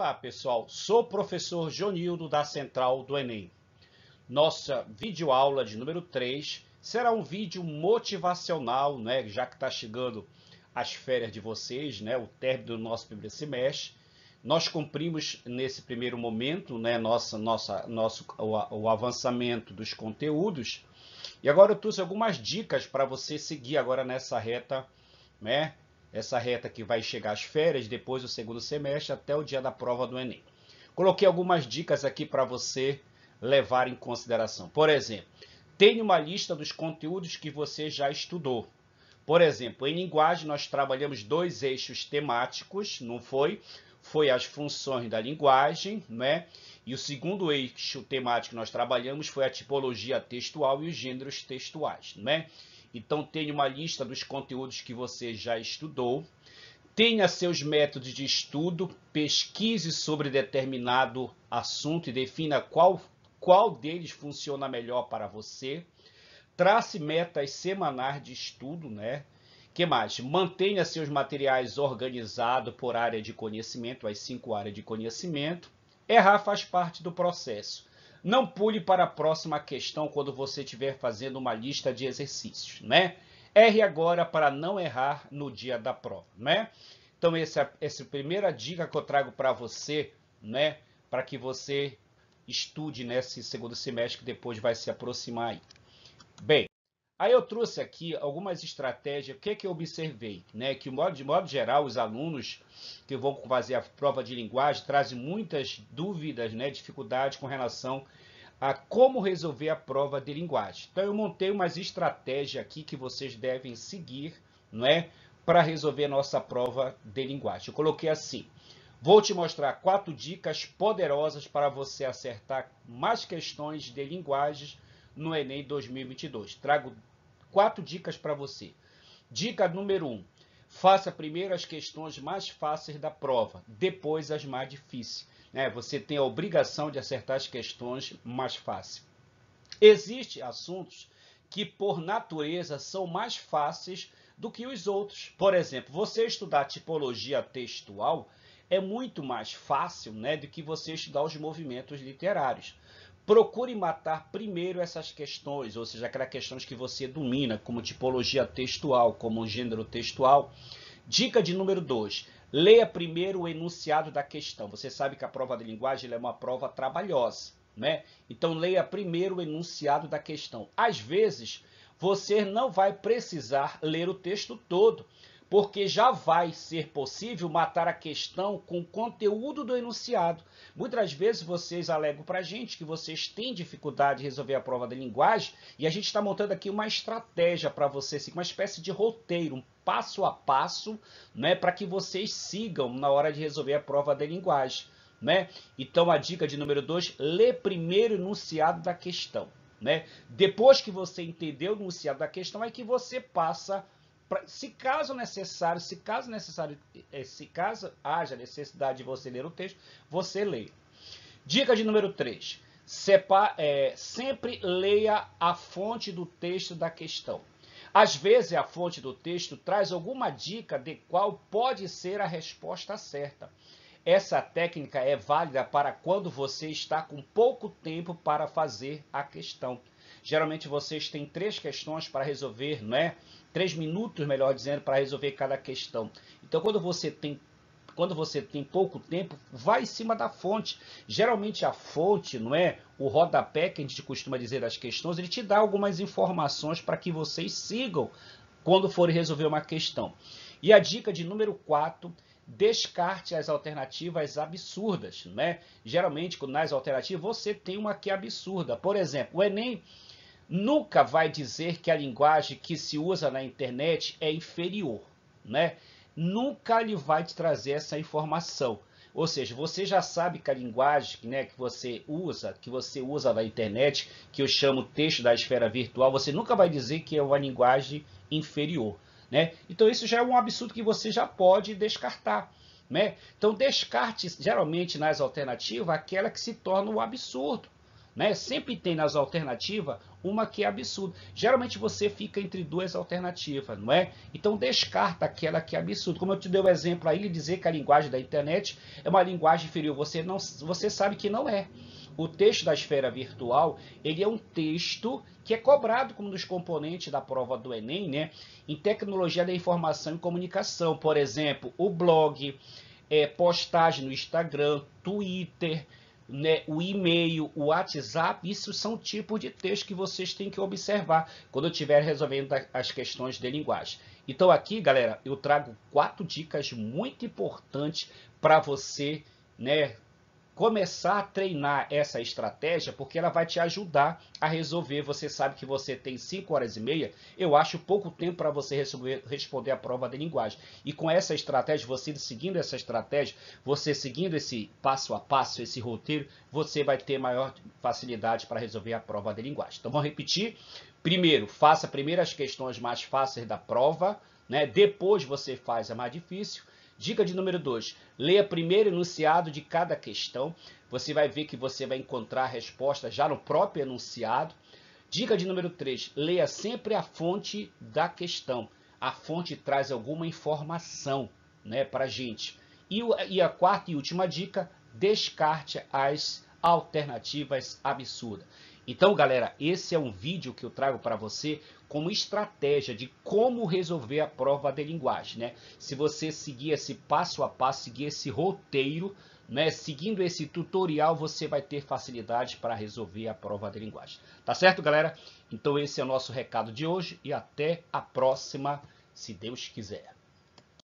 Olá pessoal, sou o professor Jonildo da Central do Enem. Nossa videoaula de número 3 será um vídeo motivacional, né? Já que está chegando as férias de vocês, né? O término do nosso primeiro semestre. Nós cumprimos nesse primeiro momento, né? O avançamento dos conteúdos. E agora eu trouxe algumas dicas para você seguir agora nessa reta, né? Essa reta que vai chegar às férias, depois do segundo semestre, até o dia da prova do Enem. Coloquei algumas dicas aqui para você levar em consideração. Por exemplo, tenha uma lista dos conteúdos que você já estudou. Por exemplo, em linguagem nós trabalhamos 2 eixos temáticos, não foi? Foi as funções da linguagem, né? E o segundo eixo temático que nós trabalhamos foi a tipologia textual e os gêneros textuais, né? Então, tenha uma lista dos conteúdos que você já estudou. Tenha seus métodos de estudo, pesquise sobre determinado assunto e defina qual deles funciona melhor para você. Trace metas semanais de estudo, né? Que mais? Mantenha seus materiais organizados por área de conhecimento, as 5 áreas de conhecimento. Errar faz parte do processo. Não pule para a próxima questão quando você estiver fazendo uma lista de exercícios, né? Erre agora para não errar no dia da prova, né? Então essa é a primeira dica que eu trago para você, né? Para que você estude nesse segundo semestre que depois vai se aproximar aí. Bem, aí eu trouxe aqui algumas estratégias. O que eu observei, né? Que de modo geral os alunos que vão fazer a prova de linguagem trazem muitas dúvidas, né? Dificuldades com relação a como resolver a prova de linguagem. Então eu montei umas estratégias aqui que vocês devem seguir, não é? Para resolver a nossa prova de linguagem. Eu coloquei assim: vou te mostrar 4 dicas poderosas para você acertar mais questões de linguagens no Enem 2022. Trago 4 dicas para você. Dica número 1. Faça primeiro as questões mais fáceis da prova, depois as mais difíceis. Né? Você tem a obrigação de acertar as questões mais fáceis. Existem assuntos que, por natureza, são mais fáceis do que os outros. Por exemplo, você estudar tipologia textual é muito mais fácil, né, do que você estudar os movimentos literários. Procure matar primeiro essas questões, ou seja, aquelas questões que você domina, como tipologia textual, como gênero textual. Dica de número 2. Leia primeiro o enunciado da questão. Você sabe que a prova de linguagem é uma prova trabalhosa, né? Então, leia primeiro o enunciado da questão. Às vezes, você não vai precisar ler o texto todo, porque já vai ser possível matar a questão com o conteúdo do enunciado. Muitas vezes vocês alegam para a gente que vocês têm dificuldade de resolver a prova de linguagem e a gente está montando aqui uma estratégia para vocês, uma espécie de roteiro, um passo a passo, né, para que vocês sigam na hora de resolver a prova de linguagem, né? Então a dica de número 2, lê primeiro o enunciado da questão, né? Depois que você entendeu o enunciado da questão, é que você passa, se caso haja necessidade de você ler o texto, você lê. Dica de número 3. Sempre leia a fonte do texto da questão. Às vezes a fonte do texto traz alguma dica de qual pode ser a resposta certa. Essa técnica é válida para quando você está com pouco tempo para fazer a questão. Geralmente vocês têm 3 questões para resolver, né? 3 minutos, melhor dizendo, para resolver cada questão. Então, quando você tem pouco tempo, vai em cima da fonte. Geralmente a fonte, não é? O rodapé que a gente costuma dizer das questões, ele te dá algumas informações para que vocês sigam quando forem resolver uma questão. E a dica de número 4, descarte as alternativas absurdas, né? Geralmente, nas alternativas, você tem uma que é absurda. Por exemplo, o Enem nunca vai dizer que a linguagem que se usa na internet é inferior, né? Nunca ele vai te trazer essa informação. Ou seja, você já sabe que a linguagem, né, que você usa na internet, que eu chamo texto da esfera virtual, você nunca vai dizer que é uma linguagem inferior, né? Então isso já é um absurdo que você já pode descartar, né? Então descarte geralmente nas alternativas aquela que se torna um absurdo, né? Sempre tem nas alternativas uma que é absurda. Geralmente você fica entre duas alternativas, não é? Então descarta aquela que é absurda. Como eu te dei o exemplo aí, ele dizer que a linguagem da internet é uma linguagem inferior. Você sabe que não é. O texto da esfera virtual, ele é um texto que é cobrado como dos componentes da prova do Enem, né? Em tecnologia da informação e comunicação. Por exemplo, o blog, postagem no Instagram, Twitter, né, o e-mail, o WhatsApp, isso são tipos de texto que vocês têm que observar quando eu estiver resolvendo as questões de linguagem. Então aqui, galera, eu trago 4 dicas muito importantes para você, né, começar a treinar essa estratégia, porque ela vai te ajudar a resolver. Você sabe que você tem 5 horas e meia, eu acho pouco tempo para você responder a prova de linguagem. E com essa estratégia, você seguindo essa estratégia, você seguindo esse passo a passo, esse roteiro, você vai ter maior facilidade para resolver a prova de linguagem. Então vamos repetir. Primeiro, faça primeiro as questões mais fáceis da prova, né? Depois você faz a mais difícil. Dica de número 2, leia primeiro o enunciado de cada questão. Você vai ver que você vai encontrar a resposta já no próprio enunciado. Dica de número 3, leia sempre a fonte da questão. A fonte traz alguma informação, né, para a gente. E a quarta e última dica, descarte as alternativas absurdas. Então, galera, esse é um vídeo que eu trago para você como estratégia de como resolver a prova de linguagem, né? Se você seguir esse passo a passo, seguir esse roteiro, né? Seguindo esse tutorial, você vai ter facilidade para resolver a prova de linguagem. Tá certo, galera? Então esse é o nosso recado de hoje e até a próxima, se Deus quiser.